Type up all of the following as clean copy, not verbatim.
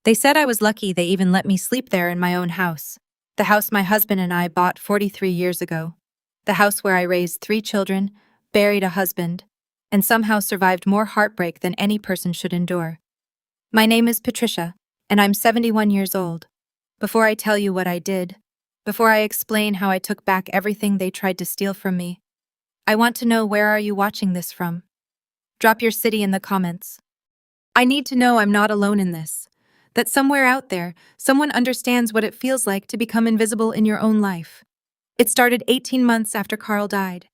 They said I was lucky they even let me sleep there in my own house. The house my husband and I bought 43 years ago. The house where I raised 3 children, buried a husband, and somehow survived more heartbreak than any person should endure. My name is Patricia, and I'm 71 years old. Before I tell you what I did, before I explain how I took back everything they tried to steal from me, I want to know, where are you watching this from? Drop your city in the comments. I need to know I'm not alone in this. That somewhere out there, someone understands what it feels like to become invisible in your own life. It started 18 months after Carl died.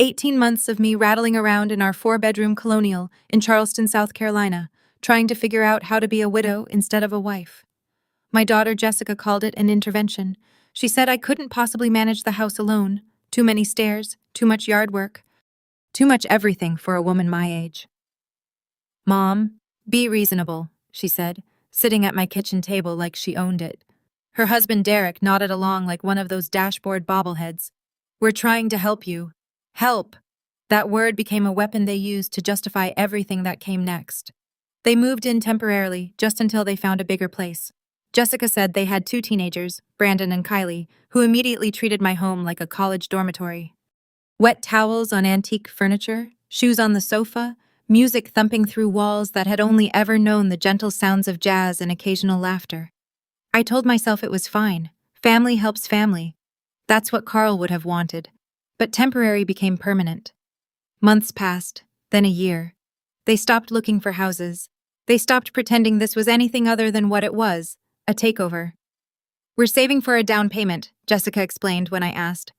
18 months of me rattling around in our 4-bedroom colonial in Charleston, South Carolina, trying to figure out how to be a widow instead of a wife. My daughter Jessica called it an intervention. She said I couldn't possibly manage the house alone. Too many stairs, too much yard work, too much everything for a woman my age. Mom, be reasonable, she said, sitting at my kitchen table like she owned it. Her husband Derek nodded along like one of those dashboard bobbleheads. We're trying to help you. Help! That word became a weapon they used to justify everything that came next. They moved in temporarily, just until they found a bigger place. Jessica said they had 2 teenagers, Brandon and Kylie, who immediately treated my home like a college dormitory. Wet towels on antique furniture, shoes on the sofa, music thumping through walls that had only ever known the gentle sounds of jazz and occasional laughter. I told myself it was fine. Family helps family. That's what Carl would have wanted. But temporary became permanent. Months passed, then a year. They stopped looking for houses. They stopped pretending this was anything other than what it was, a takeover. We're saving for a down payment, Jessica explained when I asked.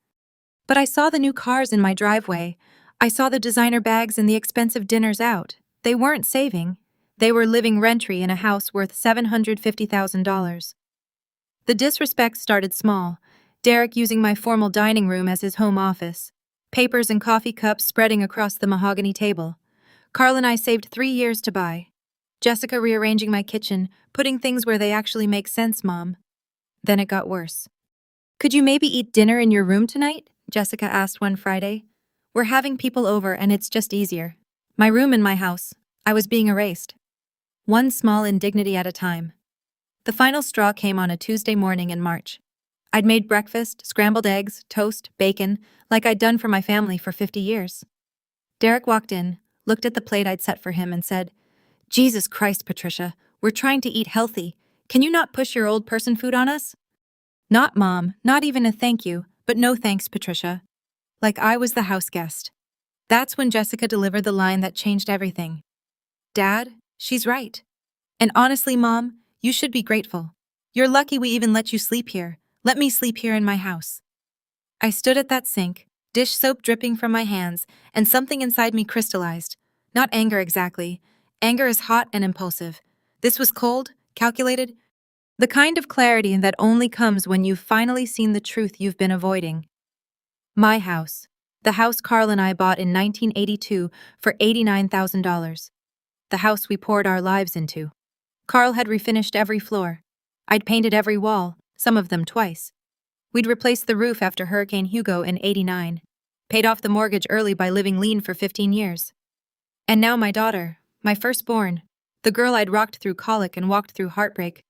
But I saw the new cars in my driveway. I saw the designer bags and the expensive dinners out. They weren't saving. They were living rent-free in a house worth $750,000. The disrespect started small. Derek using my formal dining room as his home office. Papers and coffee cups spreading across the mahogany table. Carl and I saved 3 years to buy. Jessica rearranging my kitchen, putting things where they actually make sense, Mom. Then it got worse. Could you maybe eat dinner in your room tonight? Jessica asked one Friday. We're having people over and it's just easier. My room in my house. I was being erased. One small indignity at a time. The final straw came on a Tuesday morning in March. I'd made breakfast, scrambled eggs, toast, bacon, like I'd done for my family for 50 years. Derek walked in, looked at the plate I'd set for him and said, Jesus Christ, Patricia, we're trying to eat healthy. Can you not push your old person food on us? Not, Mom, not even a thank you, but no thanks, Patricia. Like I was the house guest. That's when Jessica delivered the line that changed everything. Dad, she's right. And honestly, Mom, you should be grateful. You're lucky we even let you sleep here. Let me sleep here in my house. I stood at that sink, dish soap dripping from my hands, and something inside me crystallized. Not anger exactly. Anger is hot and impulsive. This was cold, calculated, the kind of clarity that only comes when you've finally seen the truth you've been avoiding. My house. The house Carl and I bought in 1982 for $89,000. The house we poured our lives into. Carl had refinished every floor. I'd painted every wall, some of them twice. We'd replaced the roof after Hurricane Hugo in '89. Paid off the mortgage early by living lean for 15 years. And now my daughter, my firstborn, the girl I'd rocked through colic and walked through heartbreak,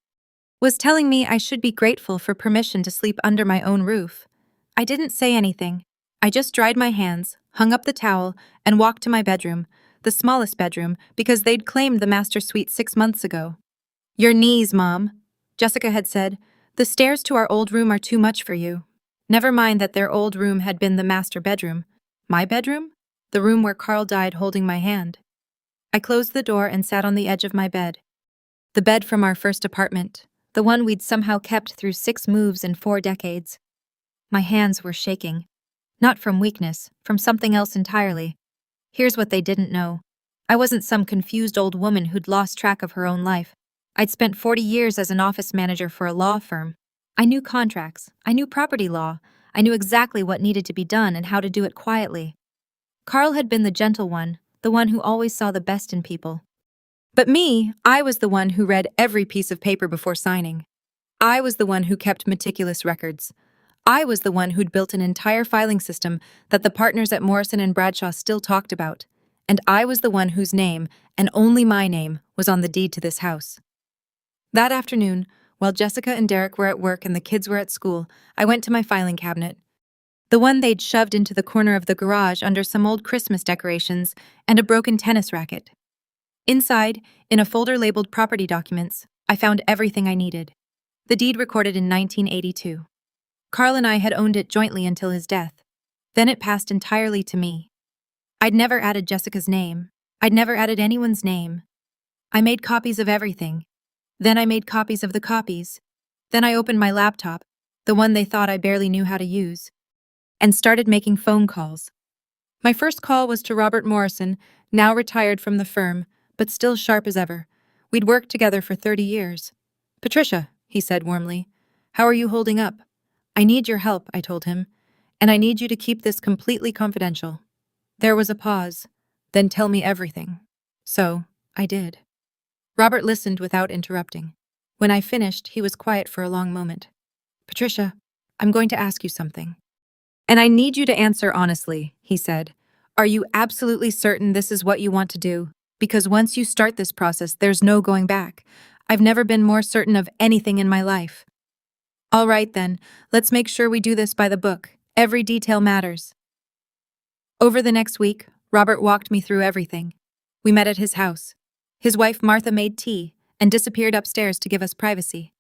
was telling me I should be grateful for permission to sleep under my own roof. I didn't say anything. I just dried my hands, hung up the towel, and walked to my bedroom, the smallest bedroom, because they'd claimed the master suite 6 months ago. Your knees, Mom, Jessica had said. The stairs to our old room are too much for you. Never mind that their old room had been the master bedroom. My bedroom? The room where Carl died holding my hand. I closed the door and sat on the edge of my bed. The bed from our first apartment, the one we'd somehow kept through 6 moves in 4 decades. My hands were shaking. Not from weakness, from something else entirely. Here's what they didn't know. I wasn't some confused old woman who'd lost track of her own life. I'd spent 40 years as an office manager for a law firm. I knew contracts, I knew property law, I knew exactly what needed to be done and how to do it quietly. Carl had been the gentle one, the one who always saw the best in people. But me, I was the one who read every piece of paper before signing. I was the one who kept meticulous records. I was the one who'd built an entire filing system that the partners at Morrison and Bradshaw still talked about. And I was the one whose name, and only my name, was on the deed to this house. That afternoon, while Jessica and Derek were at work and the kids were at school, I went to my filing cabinet. The one they'd shoved into the corner of the garage under some old Christmas decorations and a broken tennis racket. Inside, in a folder labeled Property Documents, I found everything I needed. The deed recorded in 1982. Carl and I had owned it jointly until his death. Then it passed entirely to me. I'd never added Jessica's name. I'd never added anyone's name. I made copies of everything. Then I made copies of the copies. Then I opened my laptop, the one they thought I barely knew how to use, and started making phone calls. My first call was to Robert Morrison, now retired from the firm, but still sharp as ever. We'd worked together for 30 years. "Patricia," he said warmly, "how are you holding up?" "I need your help," I told him, "and I need you to keep this completely confidential." There was a pause. "Then tell me everything." So, I did. Robert listened without interrupting. When I finished, he was quiet for a long moment. "Patricia, I'm going to ask you something. And I need you to answer honestly," he said. "Are you absolutely certain this is what you want to do? Because once you start this process, there's no going back. I've never been more certain of anything in my life." "All right then, let's make sure we do this by the book. Every detail matters." Over the next week, Robert walked me through everything. We met at his house. His wife Martha made tea and disappeared upstairs to give us privacy.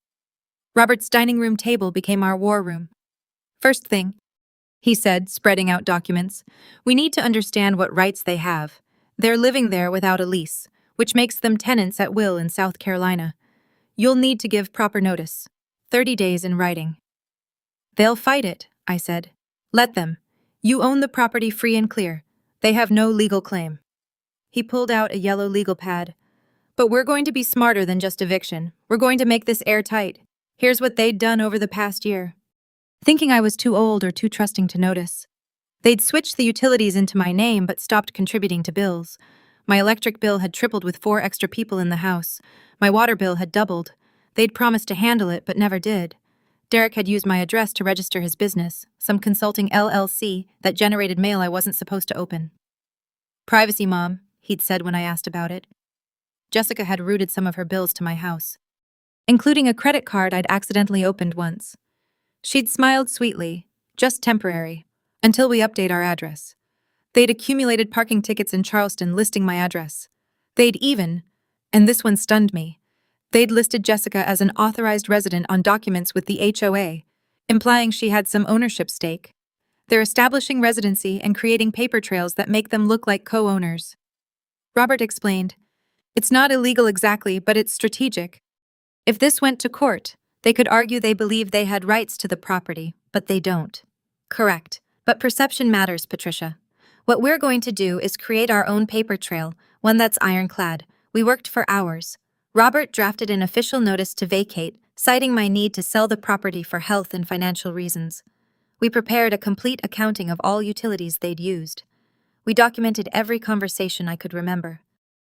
Robert's dining room table became our war room. "First thing," he said, spreading out documents, "we need to understand what rights they have. They're living there without a lease, which makes them tenants at will in South Carolina. You'll need to give proper notice. 30 days in writing." "They'll fight it," I said. "Let them. You own the property free and clear. They have no legal claim." He pulled out a yellow legal pad. "But we're going to be smarter than just eviction. We're going to make this airtight. Here's what they'd done over the past year." Thinking I was too old or too trusting to notice. They'd switched the utilities into my name but stopped contributing to bills. My electric bill had tripled with 4 extra people in the house. My water bill had doubled. They'd promised to handle it but never did. Derek had used my address to register his business, some consulting LLC that generated mail I wasn't supposed to open. "Privacy, Mom," he'd said when I asked about it. Jessica had routed some of her bills to my house, including a credit card I'd accidentally opened once. She'd smiled sweetly, "Just temporary, until we update our address." They'd accumulated parking tickets in Charleston listing my address. They'd even, and this one stunned me, they'd listed Jessica as an authorized resident on documents with the HOA, implying she had some ownership stake. They're establishing residency and creating paper trails that make them look like co-owners. Robert explained, "It's not illegal exactly, but it's strategic. If this went to court, they could argue they believe they had rights to the property, but they don't." "Correct. But perception matters, Patricia. What we're going to do is create our own paper trail, one that's ironclad." We worked for hours. Robert drafted an official notice to vacate, citing my need to sell the property for health and financial reasons. We prepared a complete accounting of all utilities they'd used. We documented every conversation I could remember,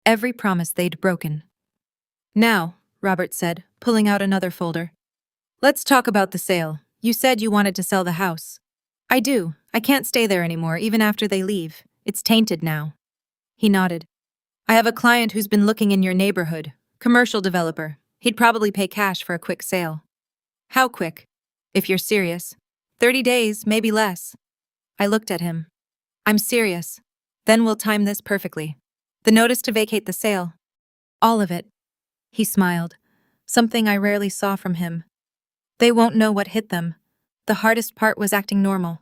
every promise they'd broken. "Now," Robert said, pulling out another folder, "let's talk about the sale. You said you wanted to sell the house." "I do. I can't stay there anymore, even after they leave. It's tainted now." He nodded. "I have a client who's been looking in your neighborhood. Commercial developer. He'd probably pay cash for a quick sale." "How quick? If you're serious." 30 days, maybe less." I looked at him. "I'm serious. Then we'll time this perfectly. The notice to vacate the sale. All of it." He smiled, something I rarely saw from him. "They won't know what hit them." The hardest part was acting normal.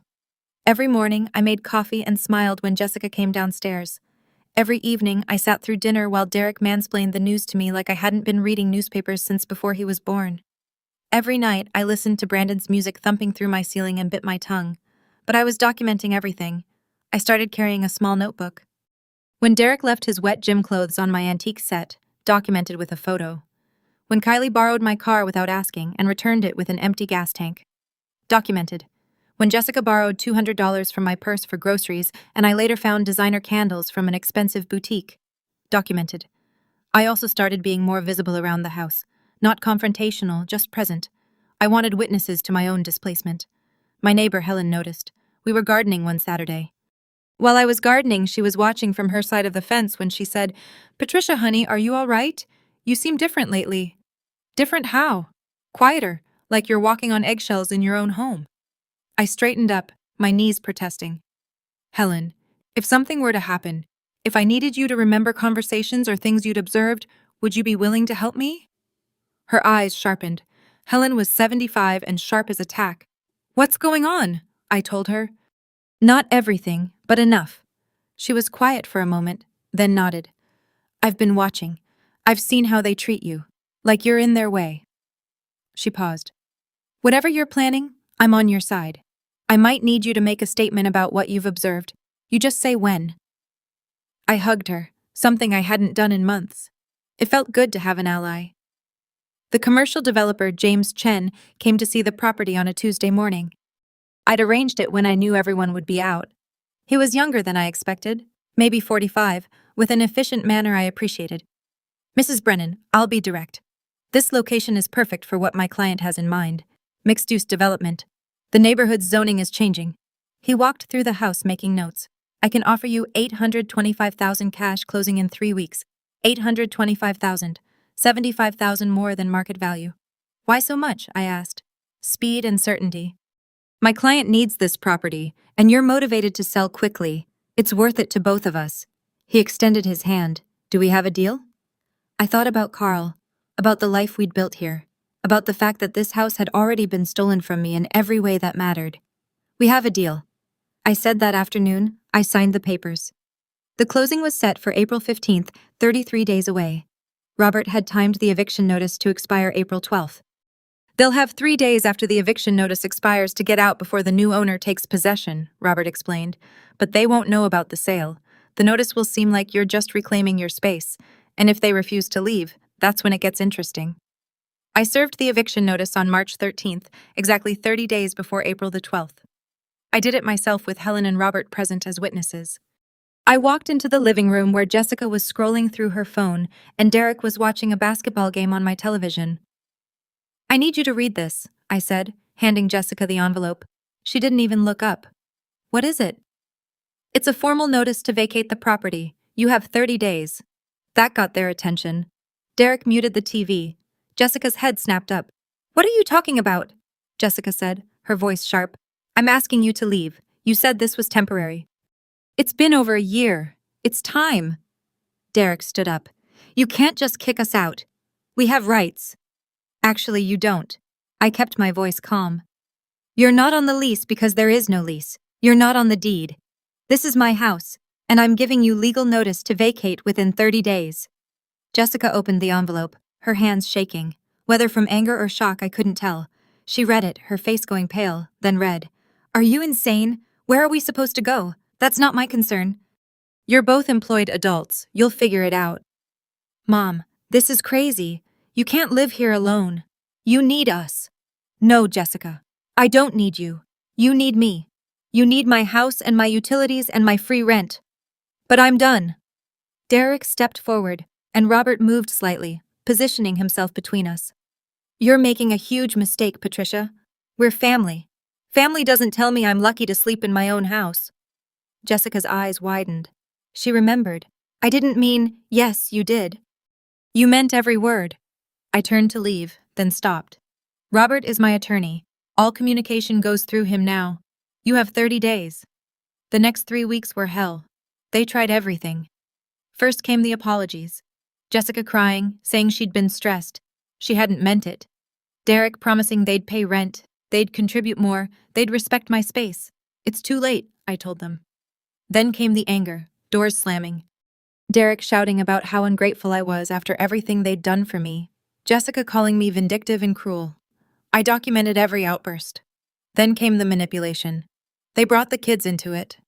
Every morning, I made coffee and smiled when Jessica came downstairs. Every evening, I sat through dinner while Derek mansplained the news to me like I hadn't been reading newspapers since before he was born. Every night, I listened to Brandon's music thumping through my ceiling and bit my tongue. But I was documenting everything. I started carrying a small notebook. When Derek left his wet gym clothes on my antique set, documented with a photo. When Kylie borrowed my car without asking and returned it with an empty gas tank. Documented. When Jessica borrowed $200 from my purse for groceries and I later found designer candles from an expensive boutique. Documented. I also started being more visible around the house. Not confrontational, just present. I wanted witnesses to my own displacement. My neighbor Helen noticed. We were gardening one Saturday. While I was gardening, she was watching from her side of the fence when she said, "Patricia, honey, are you all right? You seem different lately." Different how? Quieter, like you're walking on eggshells in your own home. I straightened up, my knees protesting. Helen, if something were to happen, if I needed you to remember conversations or things you'd observed, would you be willing to help me? Her eyes sharpened. Helen was 75 and sharp as a tack. What's going on? I told her. Not everything, but enough. She was quiet for a moment, then nodded. I've been watching. I've seen how they treat you. Like you're in their way. She paused. Whatever you're planning, I'm on your side. I might need you to make a statement about what you've observed. You just say when. I hugged her, something I hadn't done in months. It felt good to have an ally. The commercial developer James Chen came to see the property on a Tuesday morning. I'd arranged it when I knew everyone would be out. He was younger than I expected, maybe 45, with an efficient manner I appreciated. Mrs. Brennan, I'll be direct. This location is perfect for what my client has in mind. Mixed-use development. The neighborhood's zoning is changing. He walked through the house making notes. I can offer you $825,000 cash closing in 3 weeks. $825,000. $75,000 more than market value. Why so much? I asked. Speed and certainty. My client needs this property, and you're motivated to sell quickly. It's worth it to both of us. He extended his hand. Do we have a deal? I thought about Carl, about the life we'd built here, about the fact that this house had already been stolen from me in every way that mattered. We have a deal. I said that afternoon. I signed the papers. The closing was set for April 15th, 33 days away. Robert had timed the eviction notice to expire April 12th. They'll have 3 days after the eviction notice expires to get out before the new owner takes possession, Robert explained. But they won't know about the sale. The notice will seem like you're just reclaiming your space, and if they refuse to leave, that's when it gets interesting. I served the eviction notice on March 13th, exactly 30 days before April the 12th. I did it myself with Helen and Robert present as witnesses. I walked into the living room where Jessica was scrolling through her phone and Derek was watching a basketball game on my television. I need you to read this, I said, handing Jessica the envelope. She didn't even look up. What is it? It's a formal notice to vacate the property. You have 30 days. That got their attention. Derek muted the TV. Jessica's head snapped up. What are you talking about? Jessica said, her voice sharp. I'm asking you to leave. You said this was temporary. It's been over a year. It's time. Derek stood up. You can't just kick us out. We have rights. Actually, you don't. I kept my voice calm. You're not on the lease because there is no lease. You're not on the deed. This is my house, and I'm giving you legal notice to vacate within 30 days. Jessica opened the envelope, her hands shaking. Whether from anger or shock, I couldn't tell. She read it, her face going pale, then read. Are you insane? Where are we supposed to go? That's not my concern. You're both employed adults. You'll figure it out. Mom, this is crazy. You can't live here alone. You need us. No, Jessica. I don't need you. You need me. You need my house and my utilities and my free rent. But I'm done. Derek stepped forward, and Robert moved slightly, positioning himself between us. You're making a huge mistake, Patricia. We're family. Family doesn't tell me I'm lucky to sleep in my own house. Jessica's eyes widened. She remembered. I didn't mean, yes, you did. You meant every word. I turned to leave, then stopped. Robert is my attorney. All communication goes through him now. You have 30 days. The next 3 weeks were hell. They tried everything. First came the apologies. Jessica crying, saying she'd been stressed. She hadn't meant it. Derek promising they'd pay rent, they'd contribute more, they'd respect my space. It's too late, I told them. Then came the anger, doors slamming. Derek shouting about how ungrateful I was after everything they'd done for me. Jessica calling me vindictive and cruel. I documented every outburst. Then came the manipulation. They brought the kids into it.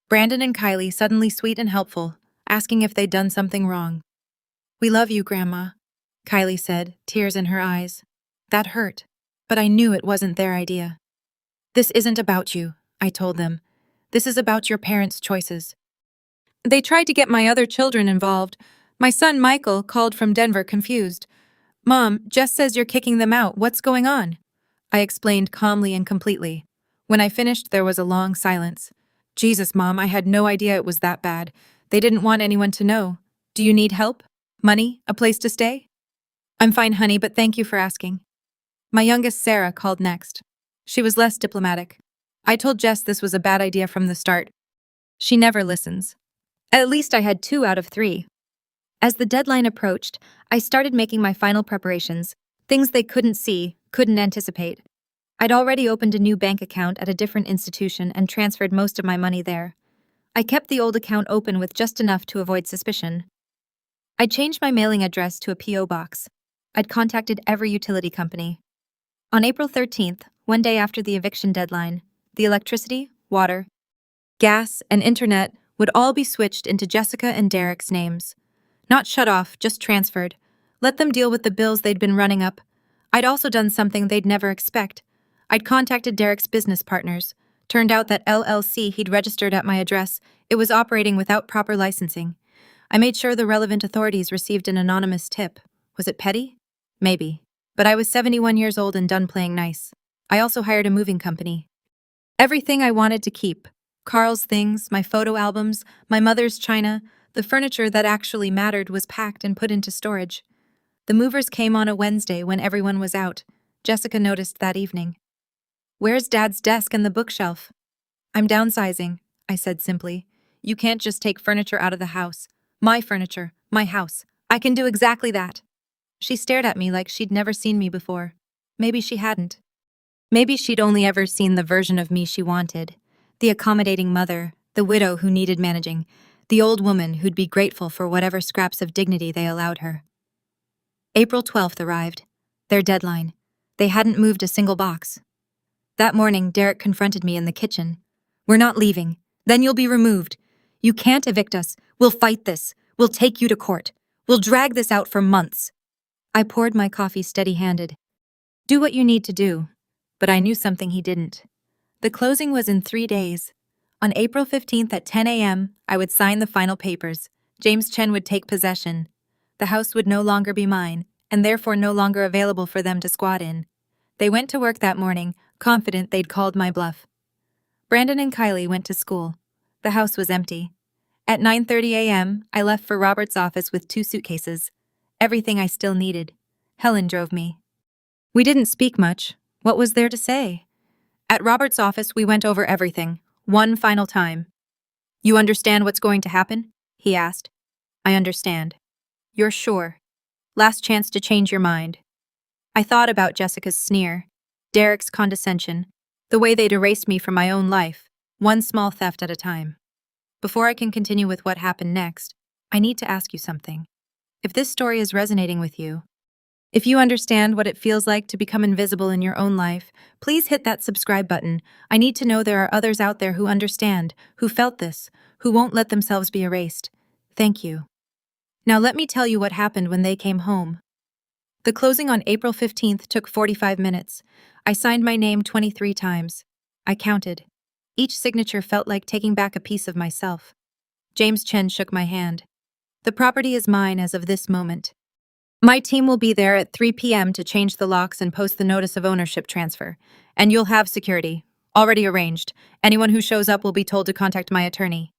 Brandon and Kylie suddenly sweet and helpful, asking if they'd done something wrong. We love you, Grandma, Kylie said, tears in her eyes. That hurt, but I knew it wasn't their idea. This isn't about you, I told them. This is about your parents' choices. They tried to get my other children involved. My son Michael called from Denver confused. Mom, Jess says you're kicking them out. What's going on? I explained calmly and completely. When I finished, there was a long silence. Jesus, Mom, I had no idea it was that bad. They didn't want anyone to know. Do you need help? Money? A place to stay? I'm fine, honey, but thank you for asking. My youngest, Sarah, called next. She was less diplomatic. I told Jess this was a bad idea from the start. She never listens. At least I had 2 out of 3. As the deadline approached, I started making my final preparations, things they couldn't see, couldn't anticipate. I'd already opened a new bank account at a different institution and transferred most of my money there. I kept the old account open with just enough to avoid suspicion. I'd changed my mailing address to a P.O. box. I'd contacted every utility company. On April 13th, one day after the eviction deadline, the electricity, water, gas, and internet would all be switched into Jessica and Derek's names. Not shut off, just transferred. Let them deal with the bills they'd been running up. I'd also done something they'd never expect. I'd contacted Derek's business partners. Turned out that LLC he'd registered at my address, it was operating without proper licensing. I made sure the relevant authorities received an anonymous tip. Was it petty? Maybe. But I was 71 years old and done playing nice. I also hired a moving company. Everything I wanted to keep. Carl's things, my photo albums, my mother's china, the furniture that actually mattered was packed and put into storage. The movers came on a Wednesday when everyone was out. Jessica noticed that evening. "Where's Dad's desk and the bookshelf?" "I'm downsizing," I said simply. "You can't just take furniture out of the house. My furniture, my house. I can do exactly that." She stared at me like she'd never seen me before. Maybe she hadn't. Maybe she'd only ever seen the version of me she wanted. The accommodating mother, the widow who needed managing, the old woman who'd be grateful for whatever scraps of dignity they allowed her. April 12th arrived. Their deadline. They hadn't moved a single box. That morning, Derek confronted me in the kitchen. "We're not leaving. Then you'll be removed. You can't evict us. We'll fight this. We'll take you to court. We'll drag this out for months." I poured my coffee steady-handed. "Do what you need to do." But I knew something he didn't. The closing was in 3 days. On April 15th at 10 a.m., I would sign the final papers. James Chen would take possession. The house would no longer be mine, and therefore no longer available for them to squat in. They went to work that morning, confident they'd called my bluff. Brandon and Kylie went to school. The house was empty. At 9:30 a.m., I left for Robert's office with 2 suitcases. Everything I still needed. Helen drove me. We didn't speak much. What was there to say? At Robert's office, we went over everything, one final time. "You understand what's going to happen?" he asked. "I understand." "You're sure?" "Last chance to change your mind." I thought about Jessica's sneer, Derek's condescension, the way they'd erased me from my own life, one small theft at a time. Before I can continue with what happened next, I need to ask you something. If this story is resonating with you, if you understand what it feels like to become invisible in your own life, please hit that subscribe button. I need to know there are others out there who understand, who felt this, who won't let themselves be erased. Thank you. Now let me tell you what happened when they came home. The closing on April 15th took 45 minutes. I signed my name 23 times. I counted. Each signature felt like taking back a piece of myself. James Chen shook my hand. "The property is mine as of this moment. My team will be there at 3 p.m. to change the locks and post the notice of ownership transfer. And you'll have security. Already arranged. Anyone who shows up will be told to contact my attorney."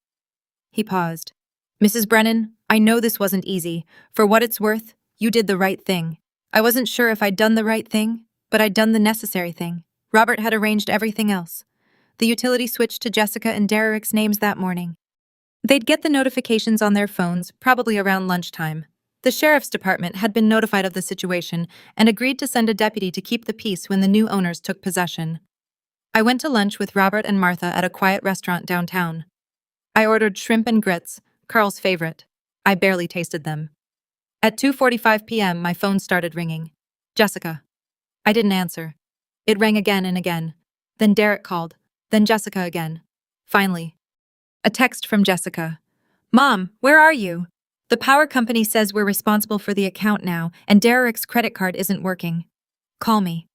He paused. "Mrs. Brennan, I know this wasn't easy. For what it's worth, you did the right thing. I wasn't sure if I'd done the right thing, but I'd done the necessary thing. Robert had arranged everything else." The utility switched to Jessica and Derek's names that morning. They'd get the notifications on their phones, probably around lunchtime. The sheriff's department had been notified of the situation and agreed to send a deputy to keep the peace when the new owners took possession. I went to lunch with Robert and Martha at a quiet restaurant downtown. I ordered shrimp and grits, Carl's favorite. I barely tasted them. At 2:45 p.m., my phone started ringing. "Jessica." I didn't answer. It rang again and again. Then Derek called. Then Jessica again. Finally, a text from Jessica. "Mom, where are you? The power company says we're responsible for the account now, and Derek's credit card isn't working. Call me."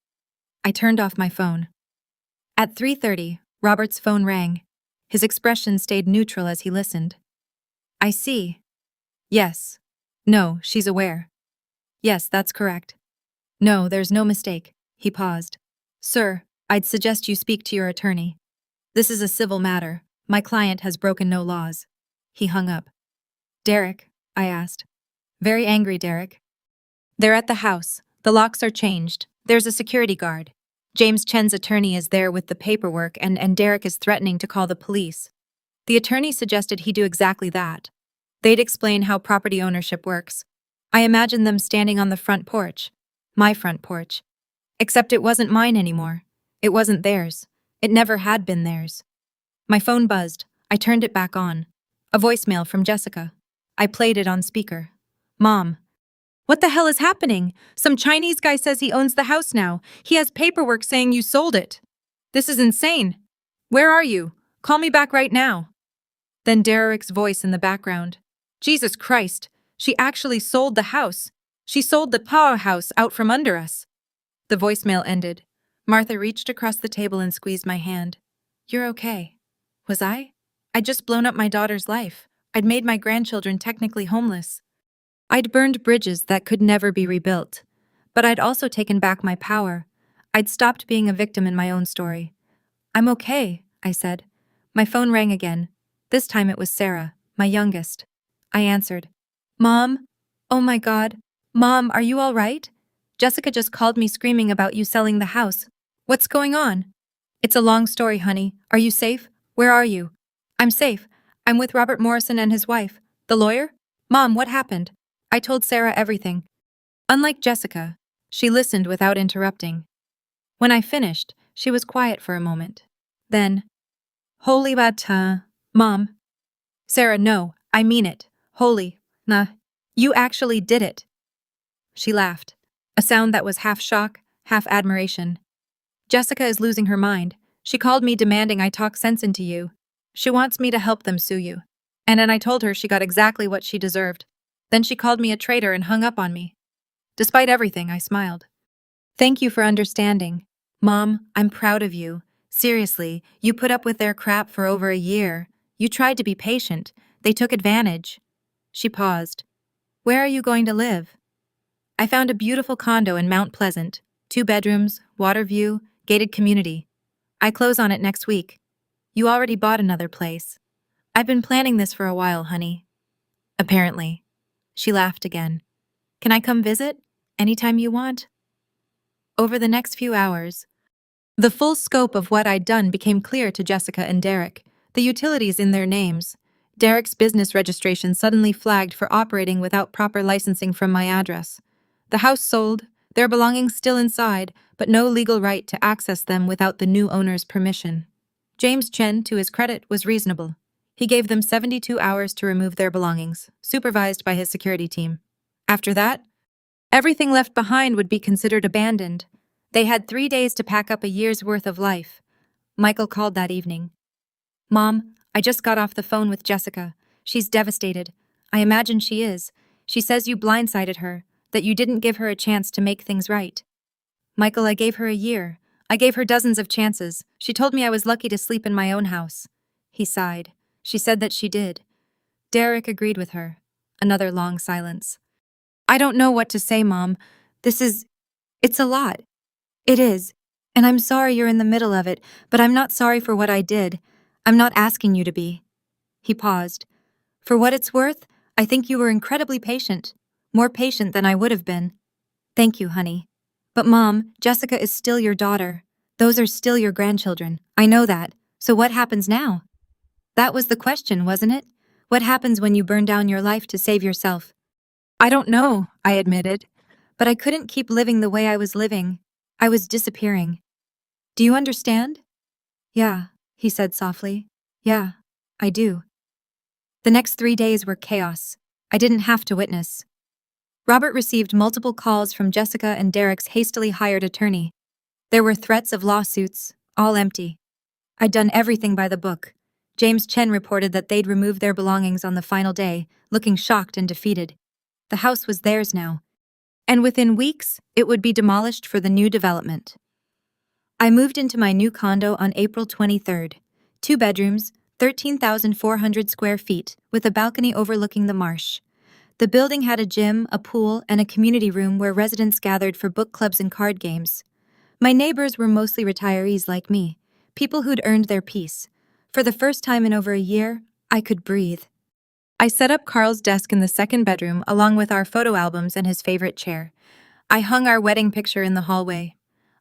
I turned off my phone. At 3:30, Robert's phone rang. His expression stayed neutral as he listened. "I see." "Yes." "No, she's aware." "Yes, that's correct." "No, there's no mistake." He paused. "Sir, I'd suggest you speak to your attorney. This is a civil matter. My client has broken no laws." He hung up. "Derek?" I asked. "Very angry, Derek." They're at the house. The locks are changed. There's a security guard. James Chen's attorney is there with the paperwork, and Derek is threatening to call the police. The attorney suggested he do exactly that. They'd explain how property ownership works. I imagined them standing on the front porch. My front porch. Except it wasn't mine anymore. It wasn't theirs. It never had been theirs. My phone buzzed. I turned it back on. A voicemail from Jessica. I played it on speaker. Mom. What the hell is happening? Some Chinese guy says he owns the house now. He has paperwork saying you sold it. This is insane. Where are you? Call me back right now. Then Derek's voice in the background. Jesus Christ. She actually sold the house. She sold the powerhouse out from under us. The voicemail ended. Martha reached across the table and squeezed my hand. You're okay. Was I? I'd just blown up my daughter's life. I'd made my grandchildren technically homeless. I'd burned bridges that could never be rebuilt. But I'd also taken back my power. I'd stopped being a victim in my own story. I'm okay, I said. My phone rang again. This time it was Sarah, my youngest. I answered. Mom? Oh my God. Mom, are you all right? Jessica just called me screaming about you selling the house. What's going on? It's a long story, honey. Are you safe? Where are you? I'm safe. I'm with Robert Morrison and his wife. The lawyer? Mom, what happened? I told Sarah everything. Unlike Jessica, she listened without interrupting. When I finished, she was quiet for a moment. Then, Holy bata, Mom. Sarah, no, I mean it. Holy, nah. You actually did it. She laughed, a sound that was half shock, half admiration. Jessica is losing her mind. She called me demanding I talk sense into you. She wants me to help them sue you. And then I told her she got exactly what she deserved. Then she called me a traitor and hung up on me. Despite everything, I smiled. Thank you for understanding. Mom, I'm proud of you. Seriously, you put up with their crap for over a year. You tried to be patient. They took advantage. She paused. Where are you going to live? I found a beautiful condo in Mount Pleasant. 2 bedrooms, water view, gated community. I close on it next week. You already bought another place. I've been planning this for a while, honey. Apparently. She laughed again. Can I come visit? Anytime you want? Over the next few hours, the full scope of what I'd done became clear to Jessica and Derek, the utilities in their names. Derek's business registration suddenly flagged for operating without proper licensing from my address. The house sold, their belongings still inside, but no legal right to access them without the new owner's permission. James Chen, to his credit, was reasonable. He gave them 72 hours to remove their belongings, supervised by his security team. After that, everything left behind would be considered abandoned. They had 3 days to pack up a year's worth of life. Michael called that evening. Mom, I just got off the phone with Jessica. She's devastated. I imagine she is. She says you blindsided her, that you didn't give her a chance to make things right. Michael, I gave her a year. I gave her dozens of chances. She told me I was lucky to sleep in my own house. He sighed. She said that she did. Derek agreed with her. Another long silence. I don't know what to say, Mom. It's a lot. It is. And I'm sorry you're in the middle of it, but I'm not sorry for what I did. I'm not asking you to be. He paused. For what it's worth, I think you were incredibly patient. More patient than I would have been. Thank you, honey. But Mom, Jessica is still your daughter. Those are still your grandchildren. I know that. So what happens now? That was the question, wasn't it? What happens when you burn down your life to save yourself? I don't know, I admitted. But I couldn't keep living the way I was living. I was disappearing. Do you understand? Yeah, he said softly. Yeah, I do. The next 3 days were chaos. I didn't have to witness. Robert received multiple calls from Jessica and Derek's hastily hired attorney. There were threats of lawsuits, all empty. I'd done everything by the book. James Chen reported that they'd removed their belongings on the final day, looking shocked and defeated. The house was theirs now. And within weeks, it would be demolished for the new development. I moved into my new condo on April 23rd. 2 bedrooms, 13,400 square feet, with a balcony overlooking the marsh. The building had a gym, a pool, and a community room where residents gathered for book clubs and card games. My neighbors were mostly retirees like me, people who'd earned their peace. For the first time in over a year, I could breathe. I set up Carl's desk in the second bedroom along with our photo albums and his favorite chair. I hung our wedding picture in the hallway.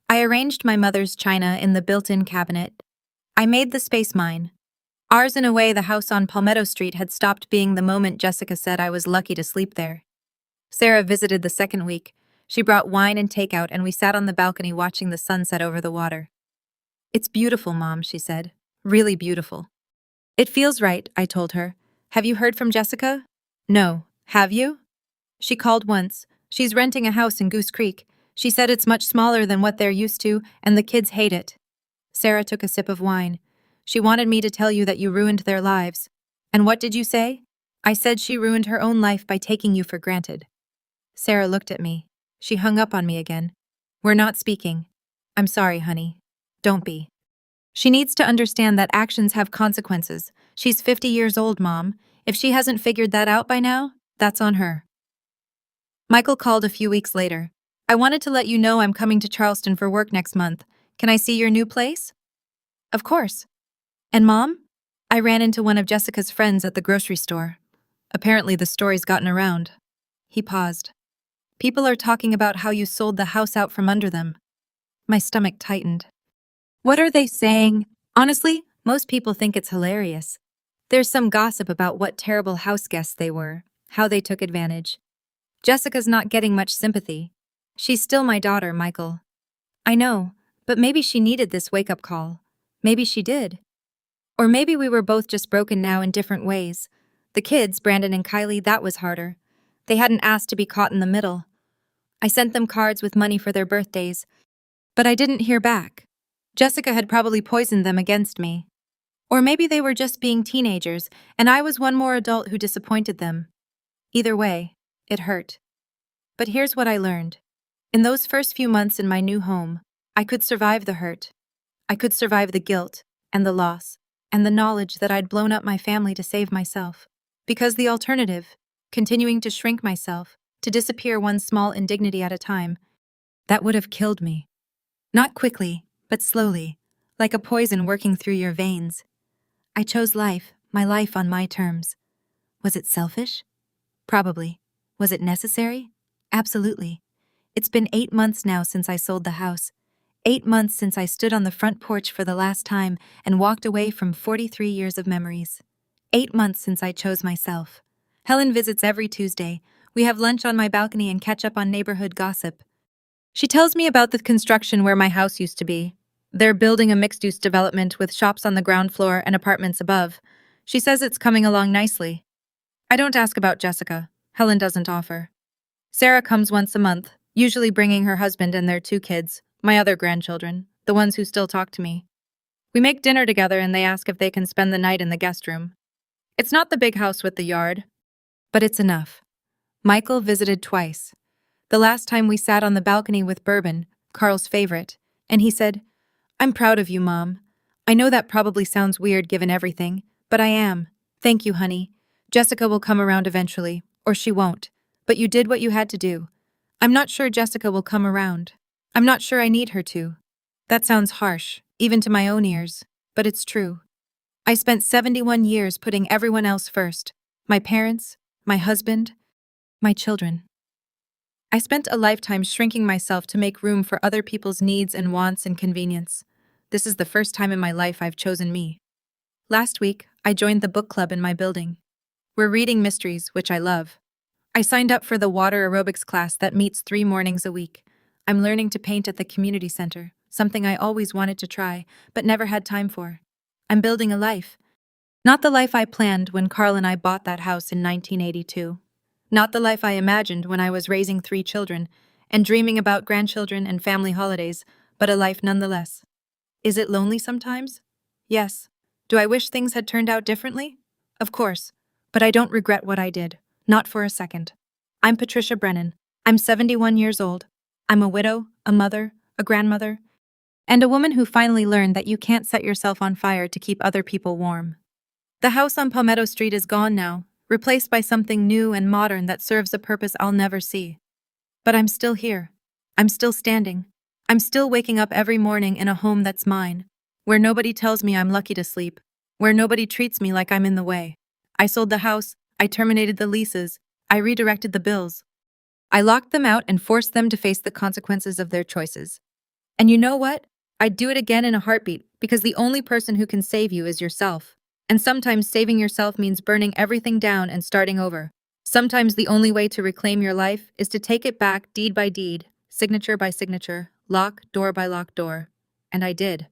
I arranged my mother's china in the built-in cabinet. I made the space mine. Ours in a way the house on Palmetto Street had stopped being the moment Jessica said I was lucky to sleep there. Sarah visited the second week. She brought wine and takeout and we sat on the balcony watching the sunset over the water. "It's beautiful, Mom," she said. "Really beautiful." "It feels right," I told her. "Have you heard from Jessica?" "No. Have you?" "She called once. She's renting a house in Goose Creek. She said it's much smaller than what they're used to, and the kids hate it." Sarah took a sip of wine. "She wanted me to tell you that you ruined their lives." "And what did you say?" "I said she ruined her own life by taking you for granted." Sarah looked at me. She hung up on me again. "We're not speaking." "I'm sorry, honey. Don't be." "She needs to understand that actions have consequences. She's 50 years old, Mom. If she hasn't figured that out by now, that's on her." Michael called a few weeks later. "I wanted to let you know I'm coming to Charleston for work next month. Can I see your new place?" "Of course." "And Mom?" "I ran into one of Jessica's friends at the grocery store. Apparently the story's gotten around." He paused. "People are talking about how you sold the house out from under them." My stomach tightened. "What are they saying?" "Honestly, most people think it's hilarious. There's some gossip about what terrible house guests they were, how they took advantage. Jessica's not getting much sympathy. She's still my daughter, Michael." "I know, but maybe she needed this wake-up call. Maybe she did. Or maybe we were both just broken now in different ways. The kids, Brandon and Kylie, that was harder. They hadn't asked to be caught in the middle. I sent them cards with money for their birthdays, but I didn't hear back. Jessica had probably poisoned them against me. Or maybe they were just being teenagers, and I was one more adult who disappointed them. Either way, it hurt. But here's what I learned. In those first few months in my new home, I could survive the hurt. I could survive the guilt, and the loss, and the knowledge that I'd blown up my family to save myself. Because the alternative, continuing to shrink myself, to disappear one small indignity at a time, that would have killed me. Not quickly, but slowly, like a poison working through your veins. I chose life, my life on my terms. Was it selfish? Probably. Was it necessary? Absolutely. It's been 8 months now since I sold the house. 8 months since I stood on the front porch for the last time and walked away from 43 years of memories. 8 months since I chose myself. Helen visits every Tuesday. We have lunch on my balcony and catch up on neighborhood gossip. She tells me about the construction where my house used to be. They're building a mixed-use development with shops on the ground floor and apartments above. She says it's coming along nicely. I don't ask about Jessica. Helen doesn't offer. Sarah comes once a month, usually bringing her husband and their 2 kids, my other grandchildren, the ones who still talk to me. We make dinner together and they ask if they can spend the night in the guest room. It's not the big house with the yard, but it's enough. Michael visited twice. The last time we sat on the balcony with bourbon, Carl's favorite, and he said, "I'm proud of you, Mom. I know that probably sounds weird given everything, but I am. Thank you, honey. Jessica will come around eventually, or she won't. But you did what you had to do. I'm not sure Jessica will come around. I'm not sure I need her to." That sounds harsh, even to my own ears, but it's true. I spent 71 years putting everyone else first. My parents, my husband, my children. I spent a lifetime shrinking myself to make room for other people's needs and wants and convenience. This is the first time in my life I've chosen me. Last week, I joined the book club in my building. We're reading mysteries, which I love. I signed up for the water aerobics class that meets 3 mornings a week. I'm learning to paint at the community center, something I always wanted to try, but never had time for. I'm building a life. Not the life I planned when Carl and I bought that house in 1982. Not the life I imagined when I was raising 3 children and dreaming about grandchildren and family holidays, but a life nonetheless. Is it lonely sometimes? Yes. Do I wish things had turned out differently? Of course. But I don't regret what I did. Not for a second. I'm Patricia Brennan. I'm 71 years old. I'm a widow, a mother, a grandmother, and a woman who finally learned that you can't set yourself on fire to keep other people warm. The house on Palmetto Street is gone now, replaced by something new and modern that serves a purpose I'll never see. But I'm still here. I'm still standing. I'm still waking up every morning in a home that's mine, where nobody tells me I'm lucky to sleep, where nobody treats me like I'm in the way. I sold the house, I terminated the leases. I redirected the bills. I locked them out and forced them to face the consequences of their choices. And you know what? I'd do it again in a heartbeat because the only person who can save you is yourself. And sometimes saving yourself means burning everything down and starting over. Sometimes the only way to reclaim your life is to take it back deed by deed, signature by signature, lock door by lock door. And I did.